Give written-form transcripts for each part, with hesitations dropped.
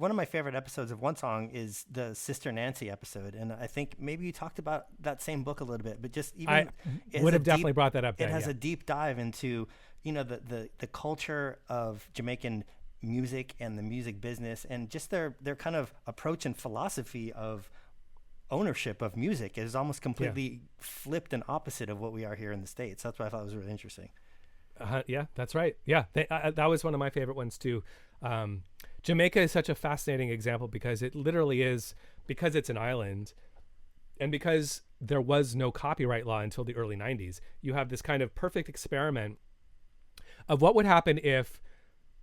one of my favorite episodes of one song is the Sister Nancy episode, and I think maybe you talked about that same book a little bit, but just even I would have definitely brought that up. It has a deep dive into the culture of Jamaican music and the music business, and just their kind of approach and philosophy of ownership of music is almost completely flipped and opposite of what we are here in the States. That's what I thought was really interesting. Yeah, that's right. Yeah, that was one of my favorite ones too. Jamaica is such a fascinating example because it literally is, because it's an island and because there was no copyright law until the early 90s, you have this kind of perfect experiment of what would happen if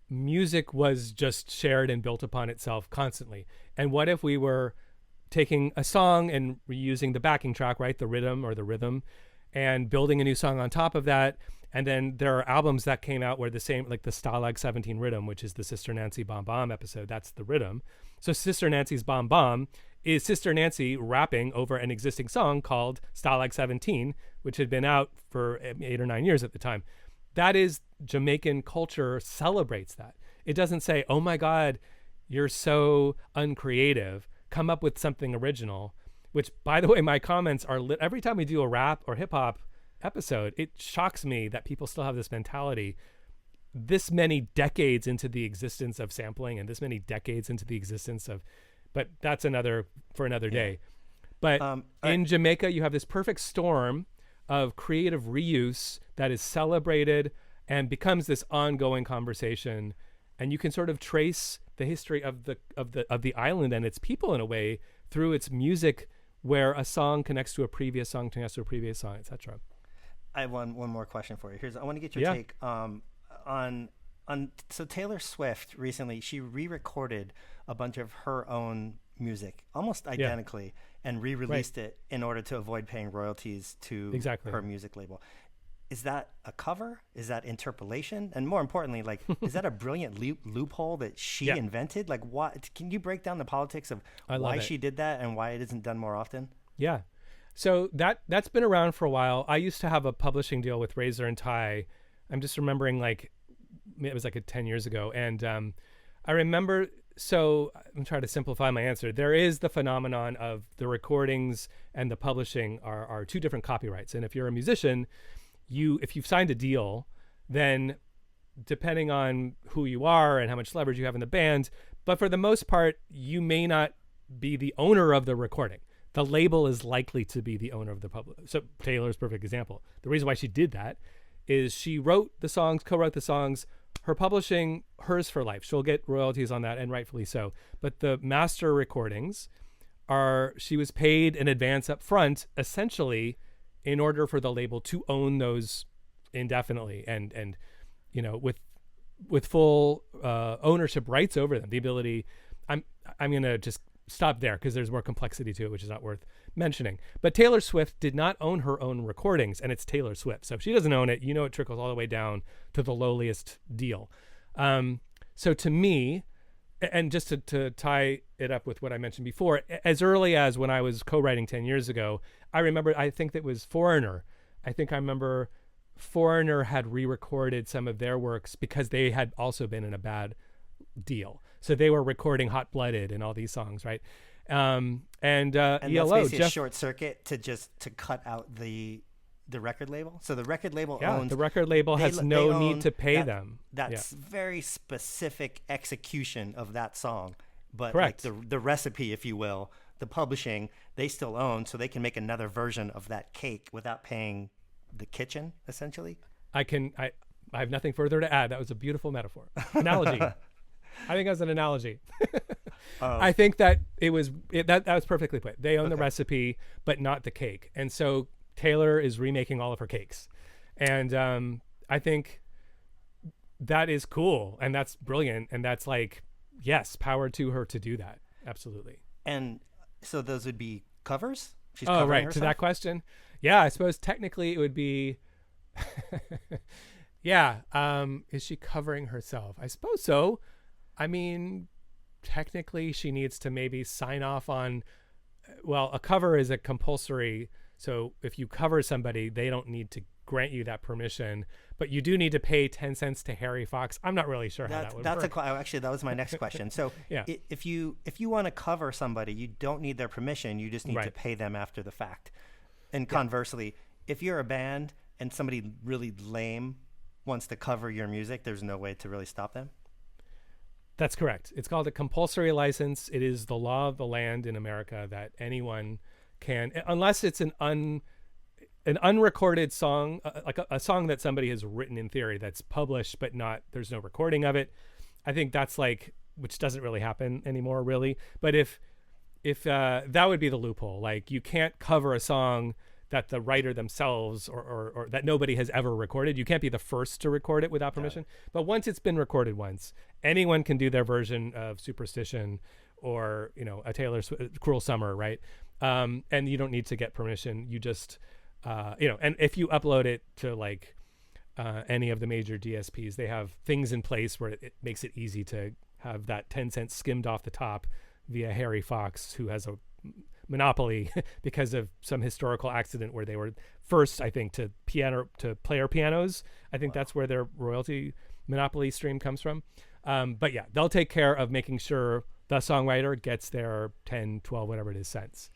music was just shared and built upon itself constantly. And what if we were taking a song and reusing the backing track, right? The rhythm, and building a new song on top of that. And then there are albums that came out where the same, like the Stalag 17 rhythm, which is the Sister Nancy Bomb Bomb episode, that's the rhythm. So Sister Nancy's Bomb Bomb is Sister Nancy rapping over an existing song called Stalag 17, which had been out for 8 or 9 years at the time. That is, Jamaican culture celebrates that. It doesn't say, oh my God, you're so uncreative, come up with something original, which, by the way, my comments are every time we do a rap or hip hop episode, it shocks me that people still have this mentality this many decades into the existence of sampling and this many decades into the existence of, but that's another day. But in Jamaica, you have this perfect storm of creative reuse that is celebrated and becomes this ongoing conversation. And you can sort of trace the history of the island and its people in a way through its music, where a song connects to a previous song, etc. I have one more question for you. I want to get your take on so Taylor Swift recently, she re-recorded a bunch of her own music almost identically and re-released it in order to avoid paying royalties to her music label. Is that a cover? Is that interpolation? And more importantly, like, is that a brilliant loophole that she invented? Like, what? Can you break down the politics of why she did that and why it isn't done more often? Yeah. So that's been around for a while. I used to have a publishing deal with Razor and Tie. I'm just remembering, like, it was like 10 years ago. And I remember, so I'm trying to simplify my answer. There is the phenomenon of the recordings and the publishing are two different copyrights. And if you're a musician, if you've signed a deal, then depending on who you are and how much leverage you have in the band, but for the most part, you may not be the owner of the recording. The label is likely to be the owner of the public. So Taylor's a perfect example. The reason why she did that is she wrote the songs, co-wrote the songs, her publishing, hers for life. She'll get royalties on that, and rightfully so. But the master recordings she was paid in advance up front, essentially, in order for the label to own those indefinitely and with full ownership rights over them. The ability, I'm going to just stop there because there's more complexity to it, which is not worth mentioning. But Taylor Swift did not own her own recordings, and it's Taylor Swift. So if she doesn't own it, it trickles all the way down to the lowliest deal. So to me, and just to tie it up with what I mentioned before, as early as when I was co-writing 10 years ago, I remember, I think that was Foreigner. I remember Foreigner had re-recorded some of their works because they had also been in a bad deal. So they were recording Hot Blooded and all these songs, right? And that's ELO, basically a short circuit to cut out the record label. So the record label owns. The record label has no need to pay them. That's very specific execution of that song. But correct. Like the recipe, if you will, the publishing, they still own, so they can make another version of that cake without paying the kitchen, essentially. I have nothing further to add. That was a beautiful metaphor. Analogy. I think that was an analogy. I think that that was perfectly put. They own the recipe, but not the cake. And so Taylor is remaking all of her cakes. And I think that is cool. And that's brilliant. And that's like, yes, power to her to do that. Absolutely. And so those would be covers? She's covering right. herself? To that question. Yeah, I suppose technically it would be... is she covering herself? I suppose so. I mean, technically she needs to maybe sign off on, a cover is a compulsory. So if you cover somebody, they don't need to grant you that permission, but you do need to pay 10 cents to Harry Fox. I'm not really sure how that would work. Actually, that was my next question. So yeah. if you want to cover somebody, you don't need their permission. You just need to pay them after the fact. And conversely, if you're a band and somebody really lame wants to cover your music, there's no way to really stop them? That's correct. It's called a compulsory license. It is the law of the land in America that anyone can, unless it's an unrecorded song, like a song that somebody has written in theory that's published, but there's no recording of it. I think that's which doesn't really happen anymore, really. But if that would be the loophole, like you can't cover a song that the writer themselves or that nobody has ever recorded. You can't be the first to record it without permission. But once it's been recorded once, anyone can do their version of Superstition or, a Taylor Swift, Cruel Summer, right? And you don't need to get permission. You just, and if you upload it to any of the major DSPs, they have things in place where it makes it easy to have that 10 cents skimmed off the top via Harry Fox, who has a monopoly because of some historical accident where they were first, I think, to player pianos. I think that's where their royalty monopoly stream comes from. But yeah, they'll take care of making sure the songwriter gets their 10, 12, whatever it is cents.